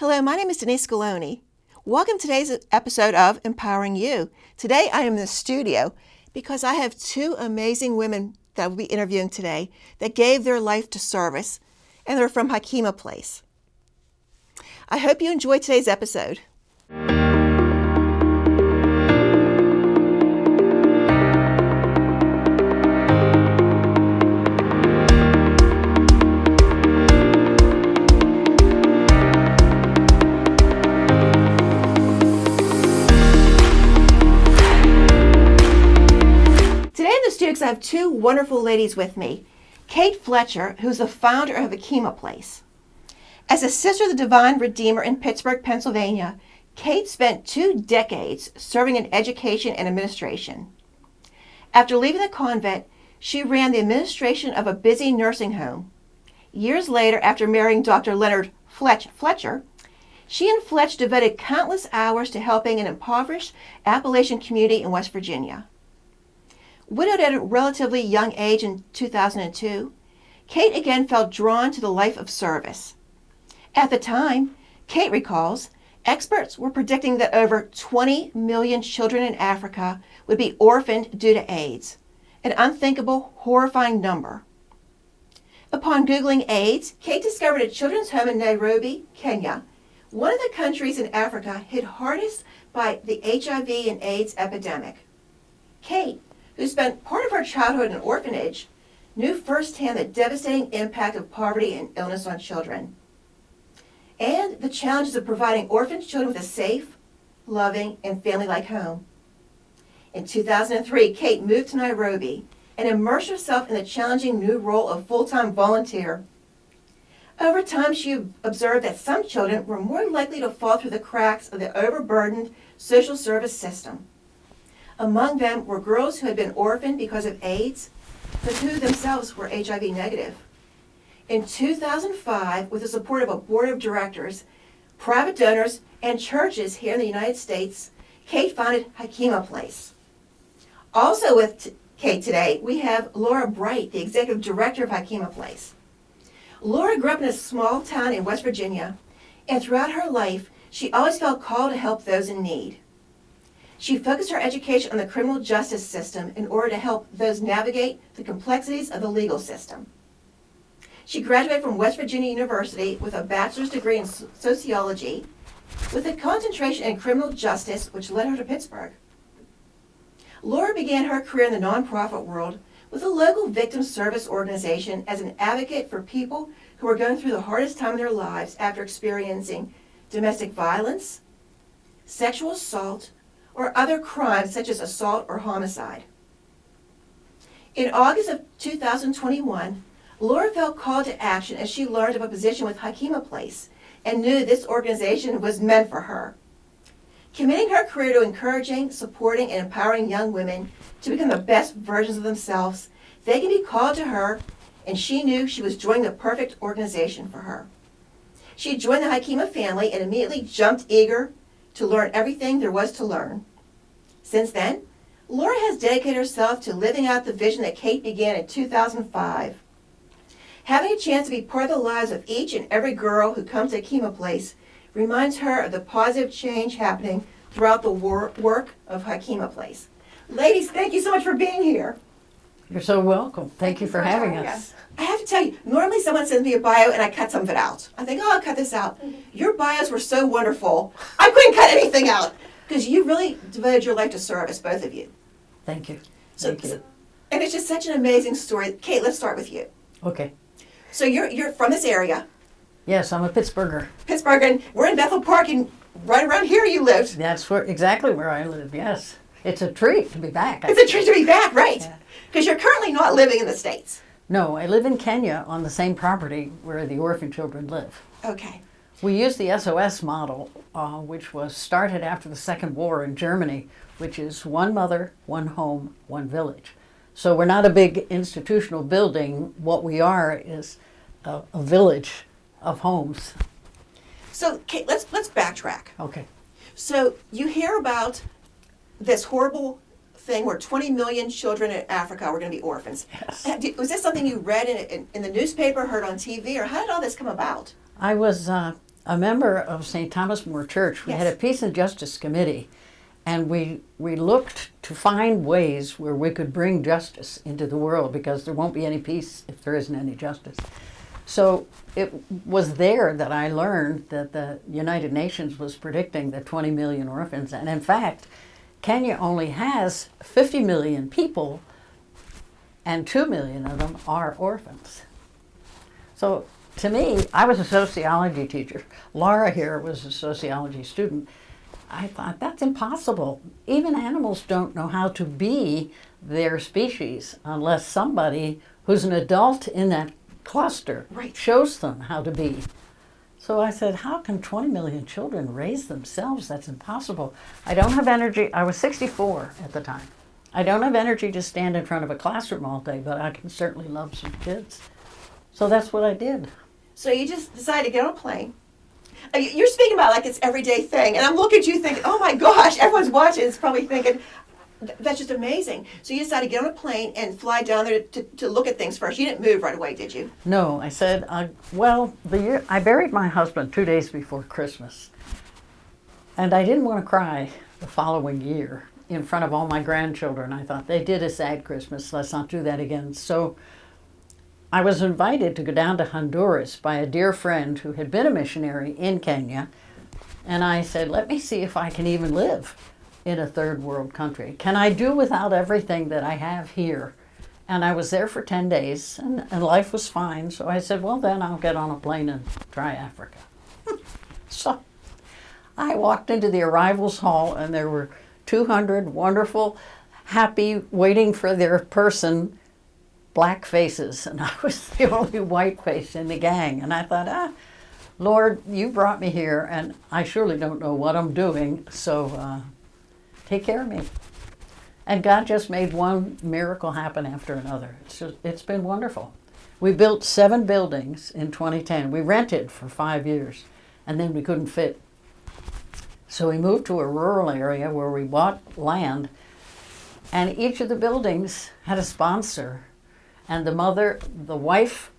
Hello, my name is Denise Scaloni. Welcome to today's episode of Empowering You. Today I am in the studio because I have two amazing women that I will be interviewing today that gave their life to service, and they're from Hakima Place. I hope you enjoyed today's episode. I have two wonderful ladies with me. Kate Fletcher, who's the founder of Hakima Place. As a sister of the Divine Redeemer in Pittsburgh, Pennsylvania, Kate spent 2 decades serving in education and administration. After leaving the convent, she ran the administration of a busy nursing home. Years later, after marrying Dr. Leonard Fletcher, she and Fletch devoted countless hours to helping an impoverished Appalachian community in West Virginia. Widowed at a relatively young age in 2002, Kate again felt drawn to the life of service. At the time, Kate recalls, experts were predicting that over 20 million children in Africa would be orphaned due to AIDS, an unthinkable, horrifying number. Upon Googling AIDS, Kate discovered a children's home in Nairobi, Kenya, one of the countries in Africa hit hardest by the HIV and AIDS epidemic. Kate, who spent part of her childhood in an orphanage, knew firsthand the devastating impact of poverty and illness on children, and the challenges of providing orphan children with a safe, loving, and family-like home. In 2003, Kate moved to Nairobi and immersed herself in the challenging new role of full-time volunteer. Over time, she observed that some children were more likely to fall through the cracks of the overburdened social service system. Among them were girls who had been orphaned because of AIDS, but who themselves were HIV negative. In 2005, with the support of a board of directors, private donors, and churches here in the United States, Kate founded Hakima Place. Also with Kate today, we have Laura Bright, the executive director of Hakima Place. Laura grew up in a small town in West Virginia, and throughout her life, she always felt called to help those in need. She focused her education on the criminal justice system in order to help those navigate the complexities of the legal system. She graduated from West Virginia University with a bachelor's degree in sociology with a concentration in criminal justice, which led her to Pittsburgh. Laura began her career in the nonprofit world with a local victim service organization as an advocate for people who were going through the hardest time in their lives after experiencing domestic violence, sexual assault, or other crimes such as assault or homicide. In August of 2021, Laura felt called to action as she learned of a position with Hakima Place and knew this organization was meant for her. Committing her career to encouraging, supporting, and empowering young women to become the best versions of themselves, they can be called to her, and she knew she was joining the perfect organization for her. She joined the Hakima family and immediately jumped eager to learn everything there was to learn. Since then, Laura has dedicated herself to living out the vision that Kate began in 2005. Having a chance to be part of the lives of each and every girl who comes to Hakima Place reminds her of the positive change happening throughout the work of Hakima Place. Ladies, thank you so much for being here. You're so welcome. Thank you for having us. I have to tell you, normally someone sends me a bio and I cut some of it out. I think, I'll cut this out. Your bios were so wonderful. I couldn't cut anything out because you really devoted your life to service, both of you. Thank you. Thank you. And it's just such an amazing story. Kate, let's start with you. Okay. So you're from this area. Yes, I'm a Pittsburgher. Pittsburgh, and we're in Bethel Park, and right around here you lived. That's exactly where I live, yes. It's a treat to be back. It's a treat to be back, right. Because you're currently not living in the States. No, I live in Kenya on the same property where the orphan children live. Okay. We use the SOS model, which was started after the Second War in Germany, which is one mother, one home, one village. So we're not a big institutional building. What we are is a village of homes. So, Kate, let's backtrack. Okay. So you hear about this horrible thing where 20 million children in Africa were going to be orphans. Yes. Was this something you read in the newspaper, heard on TV, or how did all this come about? I was a member of St. Thomas More Church. We had a Peace and Justice Committee, and we looked to find ways where we could bring justice into the world, because there won't be any peace if there isn't any justice. So it was there that I learned that the United Nations was predicting that 20 million orphans, and in fact, Kenya only has 50 million people, and 2 million of them are orphans. So to me, I was a sociology teacher. Laura here was a sociology student. I thought, that's impossible. Even animals don't know how to be their species unless somebody who's an adult in that cluster shows them how to be. So I said, how can 20 million children raise themselves? That's impossible. I don't have energy. I was 64 at the time. I don't have energy to stand in front of a classroom all day, but I can certainly love some kids. So that's what I did. So you just decided to get on a plane. You're speaking about like it's everyday thing, and I'm looking at you thinking, oh my gosh, everyone's watching is probably thinking, that's just amazing. So you decided to get on a plane and fly down there to look at things first. You didn't move right away, did you? No, I said, I buried my husband 2 days before Christmas. And I didn't want to cry the following year in front of all my grandchildren. I thought, they did a sad Christmas, let's not do that again. So I was invited to go down to Honduras by a dear friend who had been a missionary in Kenya. And I said, let me see if I can even live in a third world country. Can I do without everything that I have here? And I was there for 10 days, and life was fine. So I said, well, then I'll get on a plane and try Africa. So I walked into the arrivals hall, and there were 200 wonderful, happy, waiting for their person, black faces. And I was the only white face in the gang. And I thought, Lord, you brought me here, and I surely don't know what I'm doing, so take care of me. And God just made one miracle happen after another. It's been wonderful. We built 7 buildings in 2010. We rented for 5 years, and then we couldn't fit. So we moved to a rural area where we bought land, and each of the buildings had a sponsor. And the mother, the wife,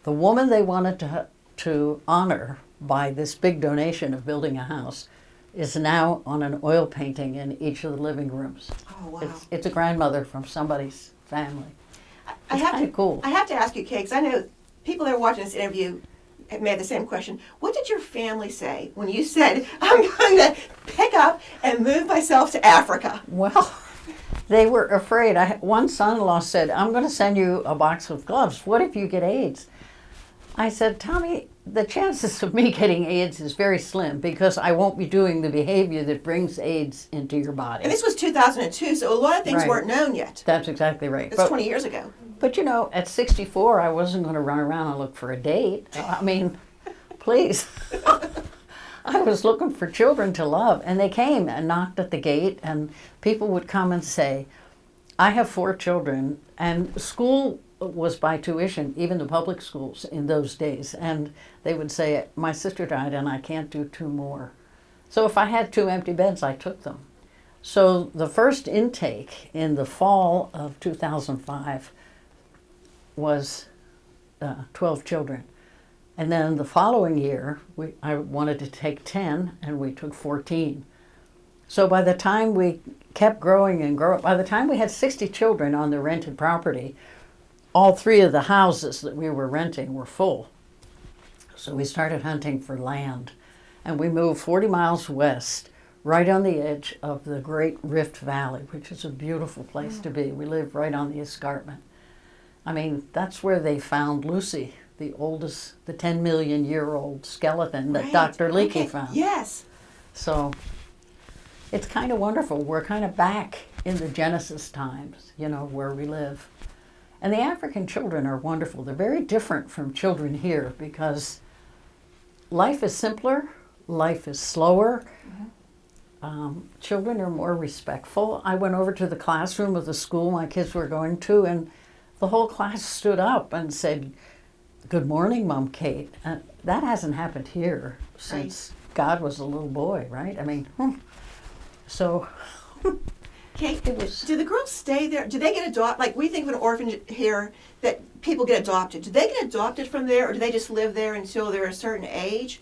the woman they wanted to honor by this big donation of building a house is now on an oil painting in each of the living rooms. Oh, wow. It's a grandmother from somebody's family. It's kind of cool. I have to ask you, Kate, because I know people that are watching this interview may have the same question. What did your family say when you said, I'm going to pick up and move myself to Africa? Well, they were afraid. One son-in-law said, I'm going to send you a box of gloves. What if you get AIDS? I said, Tommy, the chances of me getting AIDS is very slim because I won't be doing the behavior that brings AIDS into your body. And this was 2002, so a lot of things weren't known yet. That's exactly right. It's 20 years ago. But you know, at 64, I wasn't going to run around and look for a date. I mean, please. I was looking for children to love, and they came and knocked at the gate, and people would come and say, I have 4 children, and school was by tuition, even the public schools in those days. And they would say, my sister died and I can't do 2 more. So if I had 2 empty beds, I took them. So the first intake in the fall of 2005 was 12 children. And then the following year, I wanted to take 10 and we took 14. So by the time we kept growing and growing, by the time we had 60 children on the rented property, all 3 of the houses that we were renting were full. So we started hunting for land. And we moved 40 miles west, right on the edge of the Great Rift Valley, which is a beautiful place to be. We live right on the escarpment. I mean, that's where they found Lucy, the oldest, the 10 million year old skeleton that Dr. Leakey found. Yes. So it's kind of wonderful. We're kind of back in the Genesis times, you know, where we live. And the African children are wonderful. They're very different from children here because life is simpler, life is slower. Children are more respectful. I went over to the classroom of the school my kids were going to, and the whole class stood up and said, "Good morning, Mom Kate." That hasn't happened here since God was a little boy, right? I mean, so... Kate, do the girls stay there? Do they get adopted? Like, we think of an orphanage here that people get adopted. Do they get adopted from there, or do they just live there until they're a certain age?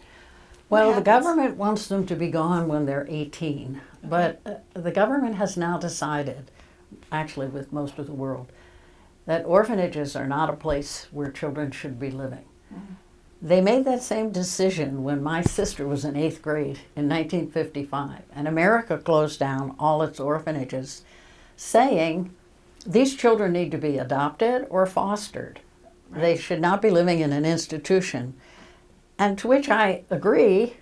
Well, the happens? government wants them to be gone when they're 18, but the government has now decided, actually with most of the world, that orphanages are not a place where children should be living. They made that same decision when my sister was in 8th grade in 1955, and America closed down all its orphanages, saying these children need to be adopted or fostered. They should not be living in an institution. And to which I agree.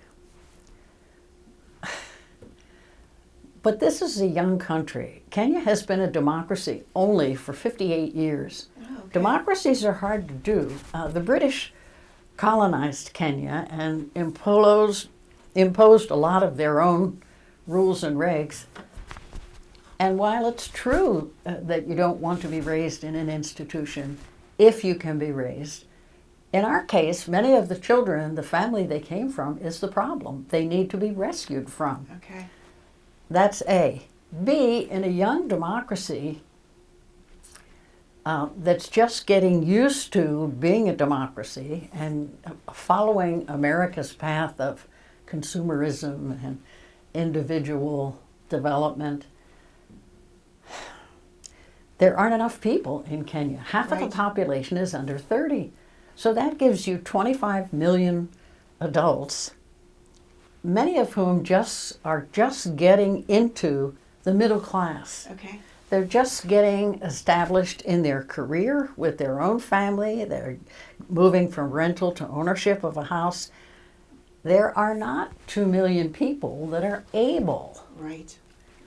But this is a young country. Kenya has been a democracy only for 58 years. Oh, okay. Democracies are hard to do. The British colonized Kenya and imposed a lot of their own rules and regs. And while it's true that you don't want to be raised in an institution, if you can be raised, in our case, many of the children, the family they came from, is the problem. They need to be rescued from. Okay. That's A. B, in a young democracy that's just getting used to being a democracy and following America's path of consumerism and individual development, there aren't enough people in Kenya. Half of the Right. population is under 30. So that gives you 25 million adults, many of whom are just getting into the middle class. Okay. They're just getting established in their career with their own family. They're moving from rental to ownership of a house. There are not 2 million people that are able Right.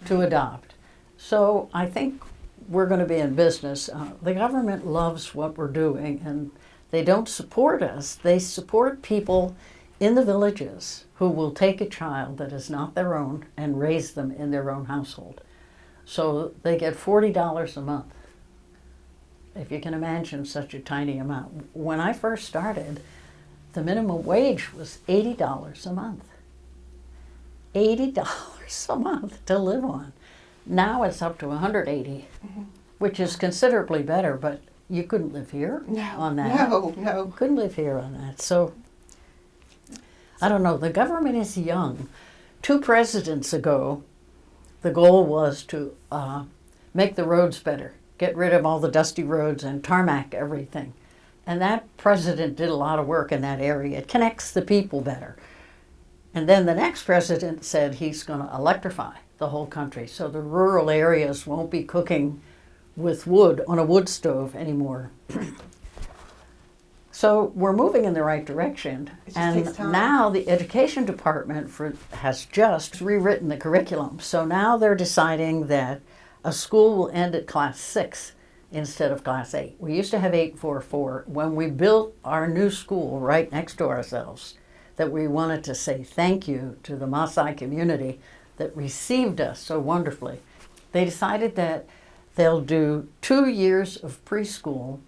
to adopt. So I think we're going to be in business. The government loves what we're doing, and they don't support us. They support people in the villages who will take a child that is not their own and raise them in their own household. So they get $40 a month, if you can imagine such a tiny amount. When I first started, the minimum wage was $80 a month. $80 a month to live on. Now it's up to $180, which is considerably better, but you couldn't live here on that. No. Couldn't live here on that. So, I don't know. The government is young. 2 presidents ago, the goal was to make the roads better, get rid of all the dusty roads and tarmac everything. And that president did a lot of work in that area. It connects the people better. And then the next president said he's going to electrify the whole country so the rural areas won't be cooking with wood on a wood stove anymore. So we're moving in the right direction. It just And takes time. now the education department has just rewritten the curriculum. So now they're deciding that a school will end at class 6 instead of class 8. We used to have 844. When we built our new school right next to ourselves, that we wanted to say thank you to the Maasai community that received us so wonderfully. They decided that they'll do 2 years of preschool,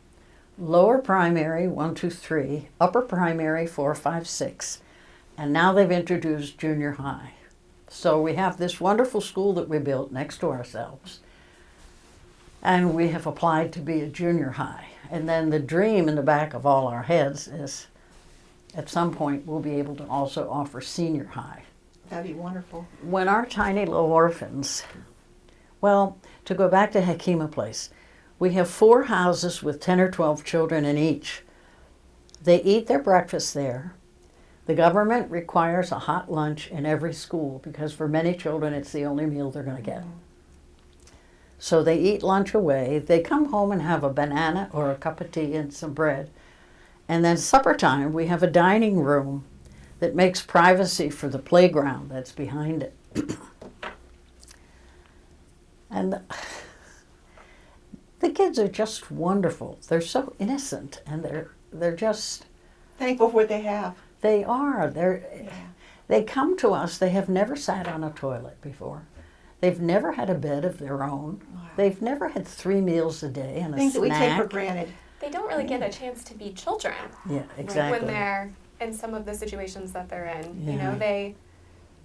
lower primary 1, 2, 3, upper primary 4, 5, 6, and now they've introduced junior high. So we have this wonderful school that we built next to ourselves, and we have applied to be a junior high. And then the dream in the back of all our heads is at some point we'll be able to also offer senior high. That'd be wonderful. When our tiny little orphans, well, to go back to Hakima Place, we have 4 houses with 10 or 12 children in each. They eat their breakfast there. The government requires a hot lunch in every school because for many children it's the only meal they're going to get. So they eat lunch away. They come home and have a banana or a cup of tea and some bread. And then supper time, we have a dining room that makes privacy for the playground that's behind it. And the kids are just wonderful. They're so innocent, and they're just, Thankful for what they have. they are. They come to us. They have never sat on a toilet before. They've never had a bed of their own. Wow. They've never had 3 meals a day and a Things that we take for snack. granted. They don't really get a chance to be children Yeah, exactly. when they're in some of the situations that they're in. You Yeah. know, they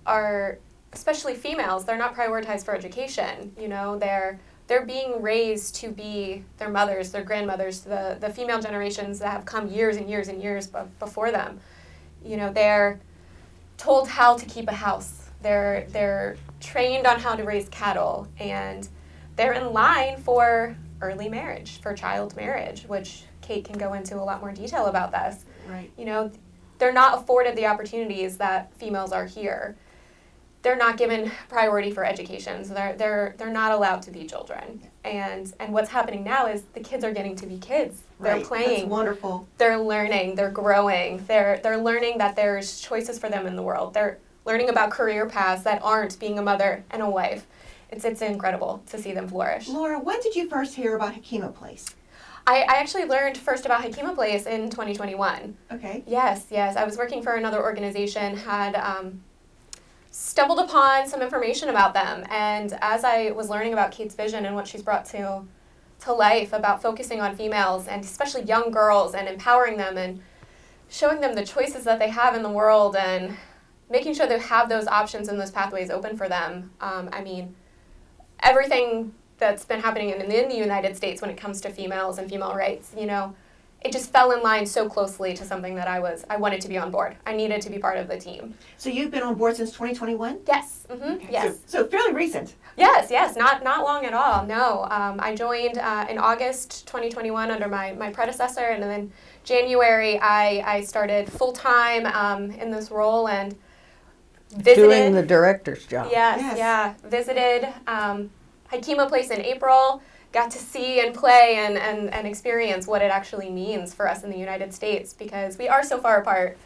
are, especially females, they're not prioritized for education. You know, they're being raised to be their mothers, their grandmothers, the female generations that have come years and years and years before them. You know, they're told how to keep a house. They're trained on how to raise cattle, and they're in line for early marriage, for child marriage, which Kate can go into a lot more detail about this. Right. You know, they're not afforded the opportunities that females are here. They're not given priority for education, so they're not allowed to be children. And what's happening now is the kids are getting to be kids. They're Right. playing. That's wonderful. They're learning. They're growing. They're learning that there's choices for them in the world. They're learning about career paths that aren't being a mother and a wife. It's incredible to see them flourish. Laura, when did you first hear about Hakima Place? I actually learned first about Hakima Place in 2021. Okay. Yes. I was working for another organization, had stumbled upon some information about them, and as I was learning about Kate's vision and what she's brought to life about focusing on females and especially young girls and empowering them and showing them the choices that they have in the world and making sure they have those options and those pathways open for them. I mean, everything that's been happening in the United States when it comes to females and female rights, you know, it just fell in line so closely to something that I wanted to be on board. I needed to be part of the team. So you've been on board since 2021? Yes. Okay. Yes. So fairly recent. Yes. Not long at all. No. I joined in August 2021 under my predecessor, and then January I started full time in this role and visited. Doing the director's job. Yes. Visited Hakima Place in April. Got to see and play and experience what it actually means for us in the United States, because we are so far apart,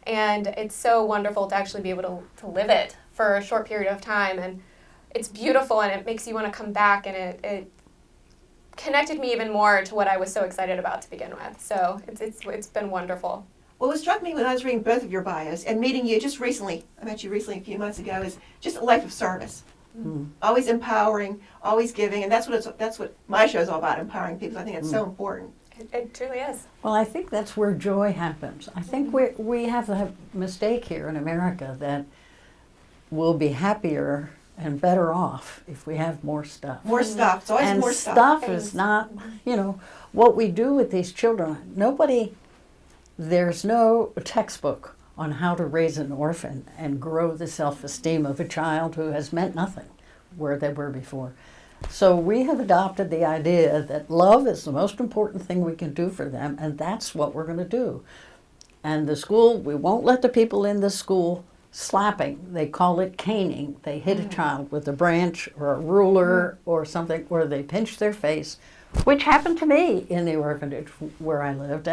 and it's so wonderful to actually be able to live it for a short period of time, and it's beautiful, and it makes you want to come back, and it connected me even more to what I was so excited about to begin with. So it's been wonderful. Well, what struck me when I was reading both of your bios and meeting you just recently, I met you recently a few months ago, is just a life of service. Always empowering, always giving, and that's what my show is all about, empowering people. I think it's so important. It truly is. Well, I think that's where joy happens. I think we have the mistake here in America that we'll be happier and better off if we have more stuff. More stuff. It's always And more stuff. stuff is not, what we do with these children. There's no textbook on how to raise an orphan and grow the self-esteem of a child who has meant nothing where they were before. So we have adopted the idea that love is the most important thing we can do for them, and that's what we're going to do. And the school, we won't let the people in the school slapping. They call it caning. They hit a child with a branch or a ruler or something, or they pinch their face, which happened to me in the orphanage where I lived.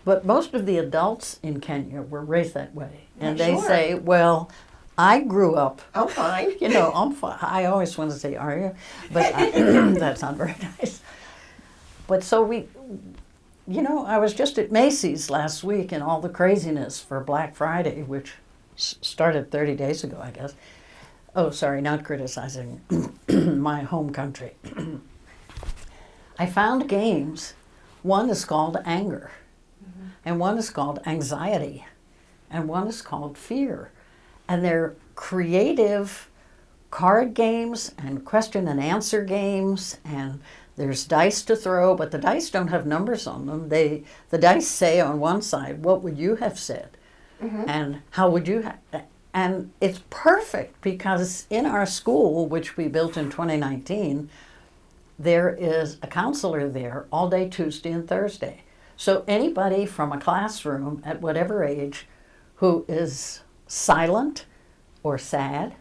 But most of the adults in Kenya were raised that way. And they Sure. say, well, I grew up, I'm fine. I'm fine. I always want to say, are you? But that's not very nice. But so I was just at Macy's last week and all the craziness for Black Friday, which started 30 days ago, I guess. Oh, sorry, not criticizing my home country. I found games. One is called anger. And one is called anxiety, and one is called fear. And they're creative card games and question and answer games, and there's dice to throw, but the dice don't have numbers on them. The dice say on one side, what would you have said? And how would you have? And it's perfect because in our school, which we built in 2019, there is a counselor there all day Tuesday and Thursday. So anybody from a classroom at whatever age who is silent or sad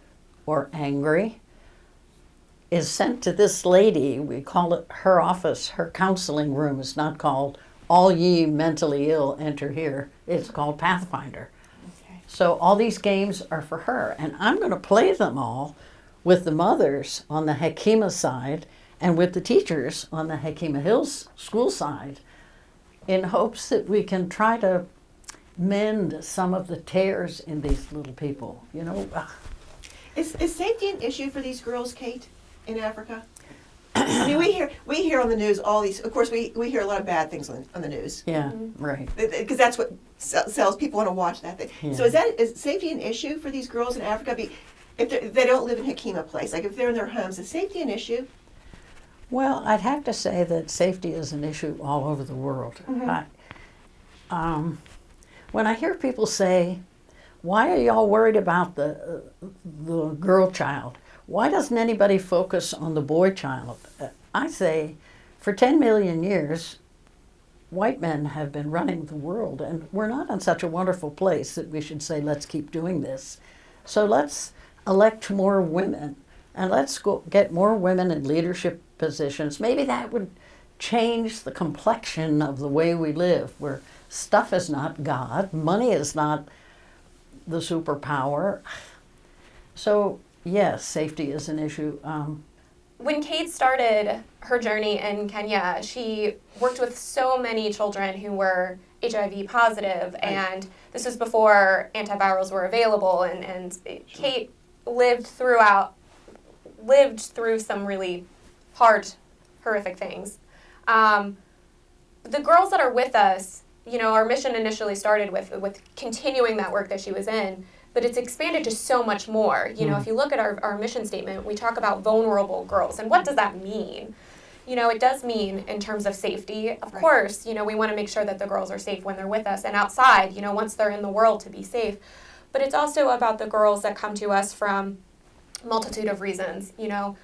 or angry is sent to this lady. We call it her office. Her counseling room is not called All Ye Mentally Ill Enter Here. It's called Pathfinder. Okay. So all these games are for her. And I'm going to play them all with the mothers on the Hakima side and with the teachers on the Hakima Hills school side, in hopes that we can try to mend some of the tears in these little people, Is safety an issue for these girls, Kate, in Africa? I mean, we hear on the news all these. Of course, we hear a lot of bad things on the news. Yeah, right. Because that's what sells. People want to watch that thing. Yeah. So is safety an issue for these girls in Africa? If they don't live in Hakima Place, like if they're in their homes, is safety an issue? Well, I'd have to say that safety is an issue all over the world. When I hear people say, why are y'all worried about the girl child? Why doesn't anybody focus on the boy child? I say, for 10 million years, white men have been running the world, and we're not in such a wonderful place that we should say, let's keep doing this. So let's elect more women, and let's go get more women in leadership positions. Maybe that would change the complexion of the way we live, where stuff is not God, money is not the superpower. So yes, safety is an issue. When Kate started her journey in Kenya, she worked with so many children who were HIV positive, and this was before antivirals were available, and Kate lived through some really hard, horrific things. The girls that are with us, you know, our mission initially started with continuing that work that she was in, but it's expanded to so much more. You know, if you look at our mission statement, we talk about vulnerable girls, and what does that mean? You know, it does mean in terms of safety. Of course, you know, we want to make sure that the girls are safe when they're with us and outside, you know, once they're in the world to be safe. But it's also about the girls that come to us from a multitude of reasons. You know,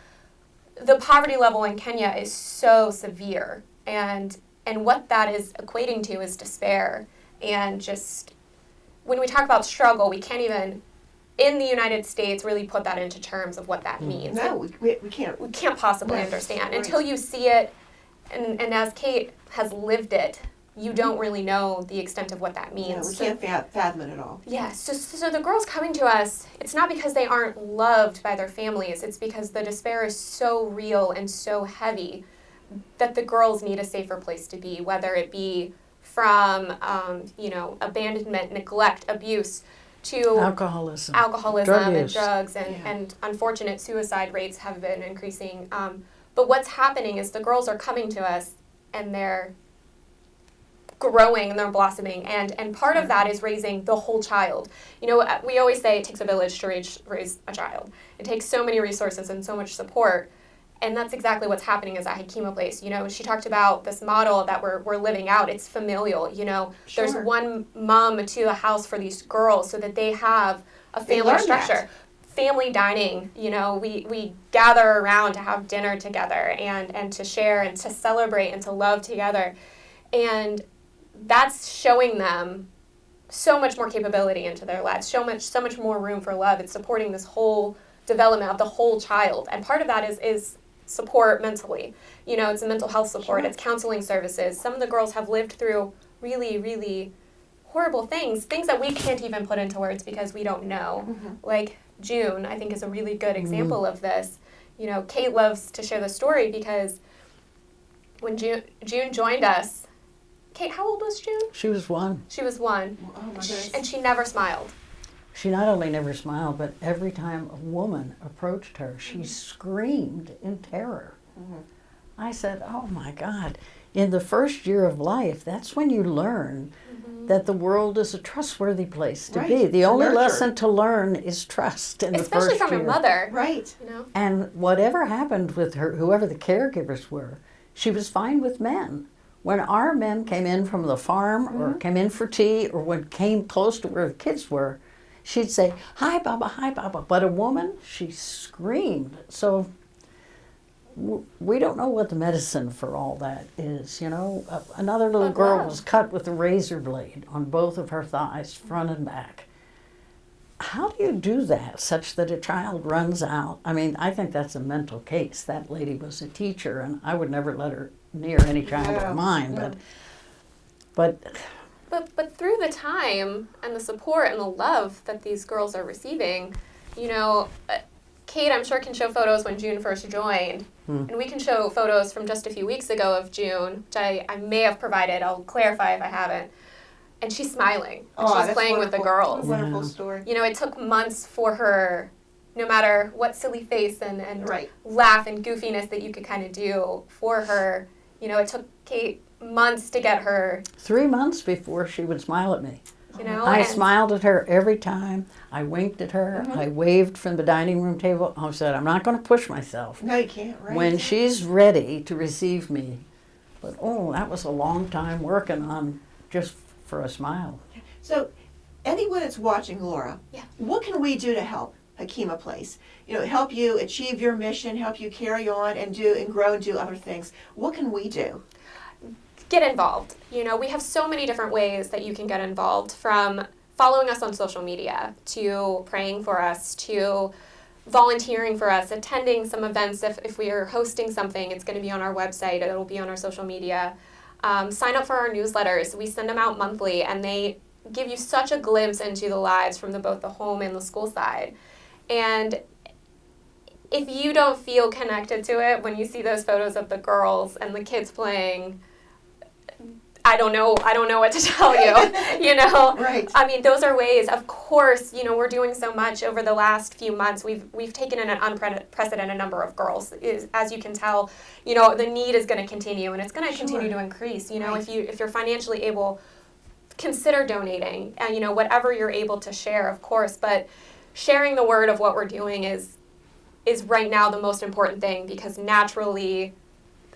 the poverty level in Kenya is so severe, and what that is equating to is despair. And just, when we talk about struggle, we can't even, in the United States, really put that into terms of what that means. No, we can't. We can't possibly Yes, understand. right. Until you see it, and as Kate has lived it, you don't really know the extent of what that No, means. we can't fathom it at all. Yeah, so the girls coming to us, it's not because they aren't loved by their families, it's because the despair is so real and so heavy that the girls need a safer place to be, whether it be from, you know, abandonment, neglect, abuse, to Alcoholism. alcoholism and use. drugs, and unfortunate suicide rates have been increasing. But what's happening is the girls are coming to us and they're growing and they're blossoming, and part of that is raising the whole child. You know, we always say it takes a village to raise a child. It takes so many resources and so much support, and that's exactly what's happening is at Hekima Place. You know, she talked about this model that we're living out. It's familial, you know. Sure. There's one mom to a house for these girls so that they have a They family learn structure. that. Family dining, you know, we gather around to have dinner together and to share and to celebrate and to love together. And that's showing them so much more capability into their lives, so much more room for love. It's supporting this whole development of the whole child. And part of that is support mentally. You know, it's a mental health support, Sure. it's counseling services. Some of the girls have lived through really, really horrible things that we can't even put into words because we don't know. Like June, I think, is a really good example of this. You know, Kate loves to share the story because when June joined us, Kate, how old was June? She was one. She was 1. Oh my goodness. And she never smiled. She not only never smiled, but every time a woman approached her, she screamed in terror. I said, oh my God. In the first year of life, that's when you learn that the world is a trustworthy place to be. Right, The to only nurture. lesson to learn is trust in the Especially first from year. her mother. Right. You know? And whatever happened with her, whoever the caregivers were, she was fine with men. When our men came in from the farm or came in for tea or when came close to where the kids were, she'd say, hi, Baba, hi, Baba. But a woman, she screamed. So we don't know what the medicine for all that is, you know. Another little But girl love. was cut with a razor blade on both of her thighs, front and back. How do you do that such that a child runs out? I mean, I think that's a mental case. That lady was a teacher, and I would never let her near any child No, of mine. no. But But through the time and the support and the love that these girls are receiving, you know, Kate, I'm sure, can show photos when June first joined. And we can show photos from just a few weeks ago of June, which I may have provided. I'll clarify if I haven't. And she's smiling. And she's that's playing with the wonderful. girls. Wonderful Yeah. story. You know, it took months for her, no matter what silly face and Right. laugh and goofiness that you could kind of do for her. You know, it took Kate months to get her, 3 months before she would smile at me. you know. I and- smiled at her every time. I winked at her. I waved from the dining room table. I said, I'm not going to push myself. No, you can't. Right. When she's ready to receive me. But oh, that was a long time working on just for a smile. So, anyone that's watching, Laura, Yeah. what can we do to help Hakima Place? Help you achieve your mission, help you carry on and grow and do other things. What can we do? Get involved. We have so many different ways that you can get involved, from following us on social media to praying for us to volunteering for us, attending some events. If we are hosting something, it's going to be on our website, it'll be on our social media. Sign up for our newsletters. We send them out monthly, and they give you such a glimpse into the lives from both the home and the school side. And if you don't feel connected to it when you see those photos of the girls and the kids playing, I don't know what to tell you, Right. I mean, those are ways. Of course, we're doing so much over the last few months. We've taken in an unprecedented number of girls. As you can tell, the need is going to continue, and it's going to continue to increase. Right. If you're financially able, consider donating, and whatever you're able to share, of course. But sharing the word of what we're doing is right now the most important thing, because naturally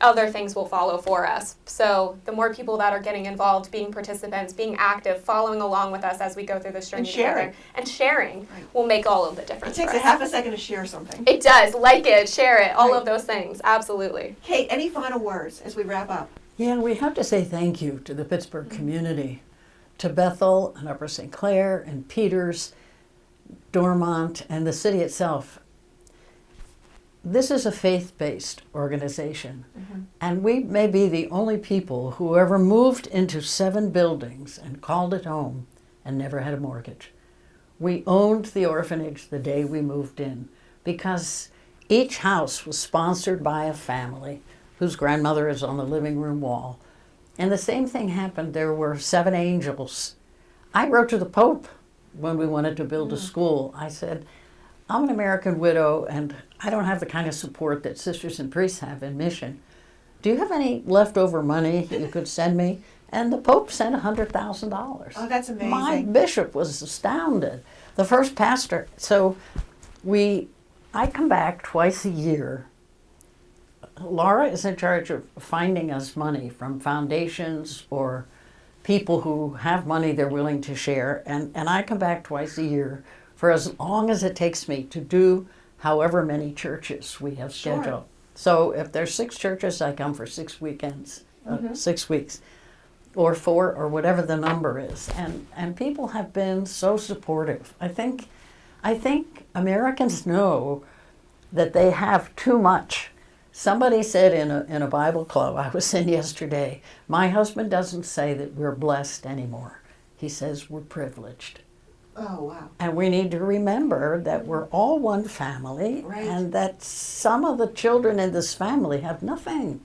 other things will follow for us. So the more people that are getting involved, being participants, being active, following along with us as we go through this journey together, and sharing will make all of the It difference. takes for a us. half a second to share something. It does. Like it, share it, all Right. of those things. Absolutely. Kate, any final words as we wrap up? Yeah, we have to say thank you to the Pittsburgh community, to Bethel and Upper St. Clair and Peters, Dormont, and the city itself. This is a faith-based organization, and we may be the only people who ever moved into 7 buildings and called it home and never had a mortgage. We owned the orphanage the day we moved in, because each house was sponsored by a family whose grandmother is on the living room wall. And the same thing happened. There were 7 angels. I wrote to the Pope when we wanted to build a school. I said, I'm an American widow, and I don't have the kind of support that sisters and priests have in mission. Do you have any leftover money you could send me? And the Pope sent $100,000. Oh, that's amazing. My bishop was astounded. The first pastor. So I come back twice a year. Laura is in charge of finding us money from foundations or people who have money they're willing to share. And I come back twice a year for as long as it takes me to do however many churches we have Sure. scheduled. So if there's 6 churches, I come for 6 weekends, 6 weeks, or 4, or whatever the number is. And people have been so supportive. I think Americans know that they have too much. Somebody said in a Bible club I was in yesterday, my husband doesn't say that we're blessed anymore. He says we're privileged. Oh, wow. And we need to remember that we're all one family, Right. and that some of the children in this family have nothing.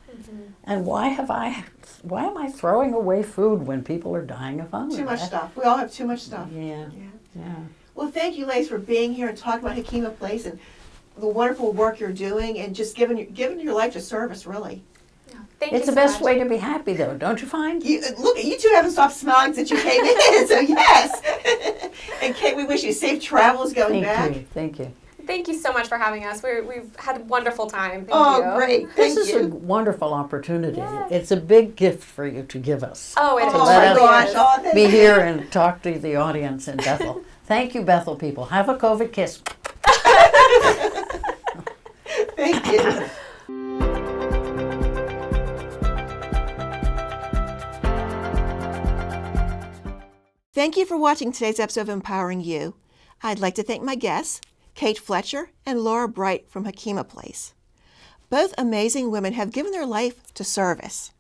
And why am I throwing away food when people are dying of hunger? Too much stuff. We all have too much stuff. Yeah, yeah. Well, thank you, ladies, for being here and talking about Hakima Place and the wonderful work you're doing and just giving your life to service, really. Thank It's you the so best much. way to be happy, though, don't you find? Look, you two haven't stopped smiling since you came in, so yes. And Kate, we wish you safe travels going back. Thank you. Thank you so much for having us. We've had a wonderful time. Thank Oh, you. great. This Thank is a you. wonderful opportunity. Yes. It's a big gift for you to give us. Oh, it Oh, let my us gosh. is. Oh, thank Be you. here and talk to the audience in Bethel. Thank you, Bethel people. Have a COVID kiss. Thank you. Thank you for watching today's episode of Empowering You. I'd like to thank my guests, Kate Fletcher and Laura Bright from Hakima Place. Both amazing women have given their life to service.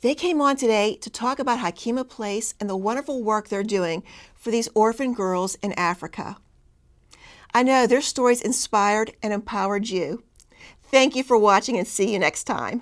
They came on today to talk about Hakima Place and the wonderful work they're doing for these orphan girls in Africa. I know their stories inspired and empowered you. Thank you for watching and see you next time.